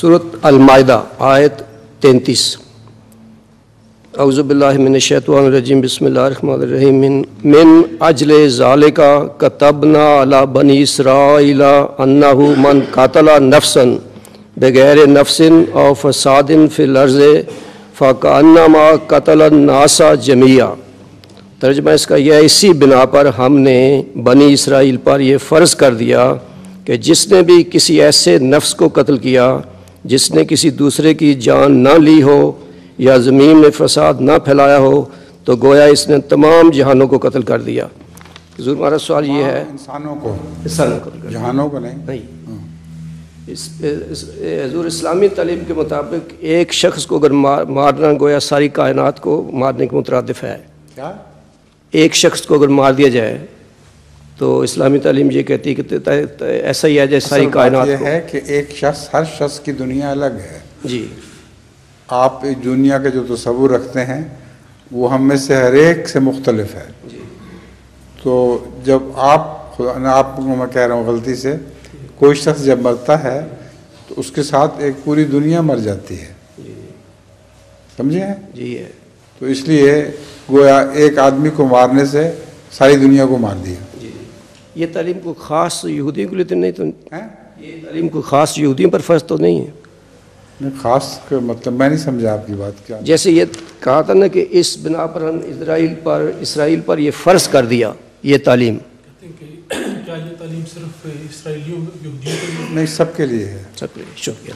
سورۃ المائدہ آیت 33۔ اعوذ باللہ من الشیطان الرجیم، بسم اللہ الرحمن الرحیم۔ من اجل ذالک کتبنا علی بنی اسرائیل انہ من قتل نفسا بغیر نفس او فساد فی الارض فکأنما قتل الناس جميعا۔ ترجمہ اس کا یہ ہے، اسی بنا پر ہم نے بنی اسرائیل پر یہ فرض کر دیا کہ جس نے بھی کسی ایسے نفس کو قتل کیا جس نے کسی دوسرے کی جان نہ لی ہو یا زمین میں فساد نہ پھیلایا ہو، تو گویا اس نے تمام جہانوں کو قتل کر دیا۔ حضور ہمارا سوال یہ ہے، انسانوں کو قتل کر جہانوں کو نہیں۔ حضور اسلامی تعلیم کے مطابق ایک شخص کو اگر مارنا گویا ساری کائنات کو مارنے کے مترادف ہے۔ کیا؟ ایک شخص کو اگر مار دیا جائے تو اسلامی تعلیم یہ کہتی ہے کہ ایسا ہی ہے جیسے ساری کائنات یہ ہے کہ ایک شخص، ہر شخص کی دنیا الگ ہے۔ جی، آپ اس دنیا کے جو تصور رکھتے ہیں وہ ہم میں سے ہر ایک سے مختلف ہے۔ تو جب آپ کو میں کہہ رہا ہوں غلطی سے، کوئی شخص جب مرتا ہے تو اس کے ساتھ ایک پوری دنیا مر جاتی ہے، سمجھے ہیں؟ جی ہے۔ تو اس لیے گویا ایک آدمی کو مارنے سے ساری دنیا کو مار دیا۔ یہ تعلیم کو خاص یہودیوں کے لیے تو نہیں، تو یہ تعلیم کو خاص یہودیوں پر فرض تو نہیں ہے؟ خاص کا مطلب میں نہیں سمجھا آپ کی بات کیا۔ جیسے یہ کہا تھا نا کہ اس بنا پر ہم اسرائیل پر یہ فرض کر دیا یہ تعلیم۔ کیا یہ تعلیم صرف اسرائیلیوں یہودیوں کے لیے؟ نہیں، سب کے لیے ہے۔ سب کے لیے۔ شکریہ۔